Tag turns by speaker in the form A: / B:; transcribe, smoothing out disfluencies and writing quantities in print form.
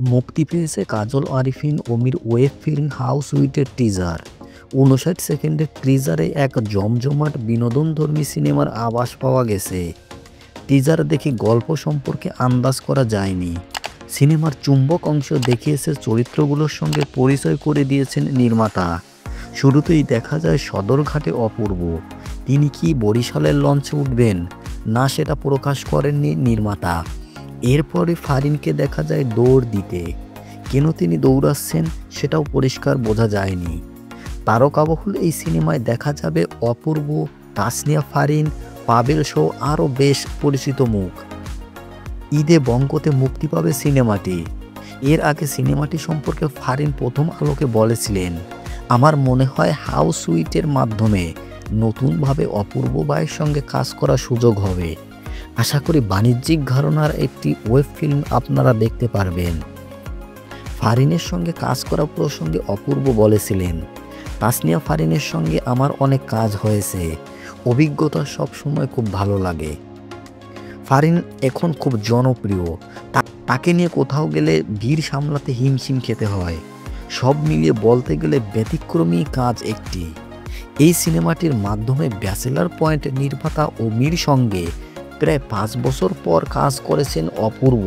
A: মুক্তি পেয়েছে কাজল আরিফিন অমির web film হাউসউইটের teaser. ৫৯ সেকেন্ডের টিজারে এক জমজমাট বিনোদনধর্মী সিনেমার আভাস পাওয়া গেছে। টিজার দেখে গল্প সম্পর্কে আন্দাজ করা যায়নি। সিনেমার চুম্বক অংশ দেখিয়েছে চরিত্রগুলোর সঙ্গে পরিচয় করে দিয়েছেন নির্মাতা। শুরুতেই দেখা যায় সদরঘাটে অপূর্ব। তিনি কি বরিশালের লঞ্চে উঠবেন না সেটা প্রকাশ করেননি নির্মাতা। এরপরে ফারিনকে দেখা যায় দৌড় দিতে। কেন তিনি দৌড়াচ্ছেন সেটাও পরিষ্কার বোঝা যায়নি। তারকাবহুল এই সিনেমায় দেখা যাবে অপূর্ব, তাসনিয়া ফারিন, পাবেল সহ আরও বেশ পরিচিত মুখ। ঈদে বঙ্গতে মুক্তি পাবে সিনেমাটি। এর আগে সিনেমাটি সম্পর্কে ফারিন প্রথম আলোকে বলেছিলেন, আমার মনে হয় হাউসউইটের মাধ্যমে নতুনভাবে অপূর্ব ভাইয়ের সঙ্গে কাজ করার সুযোগ হবে। আশা করি বাণিজ্যিক ঘরানার একটি ওয়েব ফিল্ম আপনারা দেখতে পারবেন। ফারিনের সঙ্গে কাজ করা প্রসঙ্গে অপূর্ব বলেছিলেন, তাসনিয়া ফারিনের সঙ্গে আমার অনেক কাজ হয়েছে, অভিজ্ঞতা সবসময় খুব ভালো লাগে। ফারিন এখন খুব জনপ্রিয়, তাকে নিয়ে কোথাও গেলে ভিড় সামলাতে হিমশিম খেতে হয়। সব মিলিয়ে বলতে গেলে ব্যতিক্রমী কাজ একটি। এই সিনেমাটির মাধ্যমে ব্যাচেলার পয়েন্ট নির্মাতা অমির সঙ্গে প্রায় ৫ বছর পর কাজ করেছেন অপূর্ব।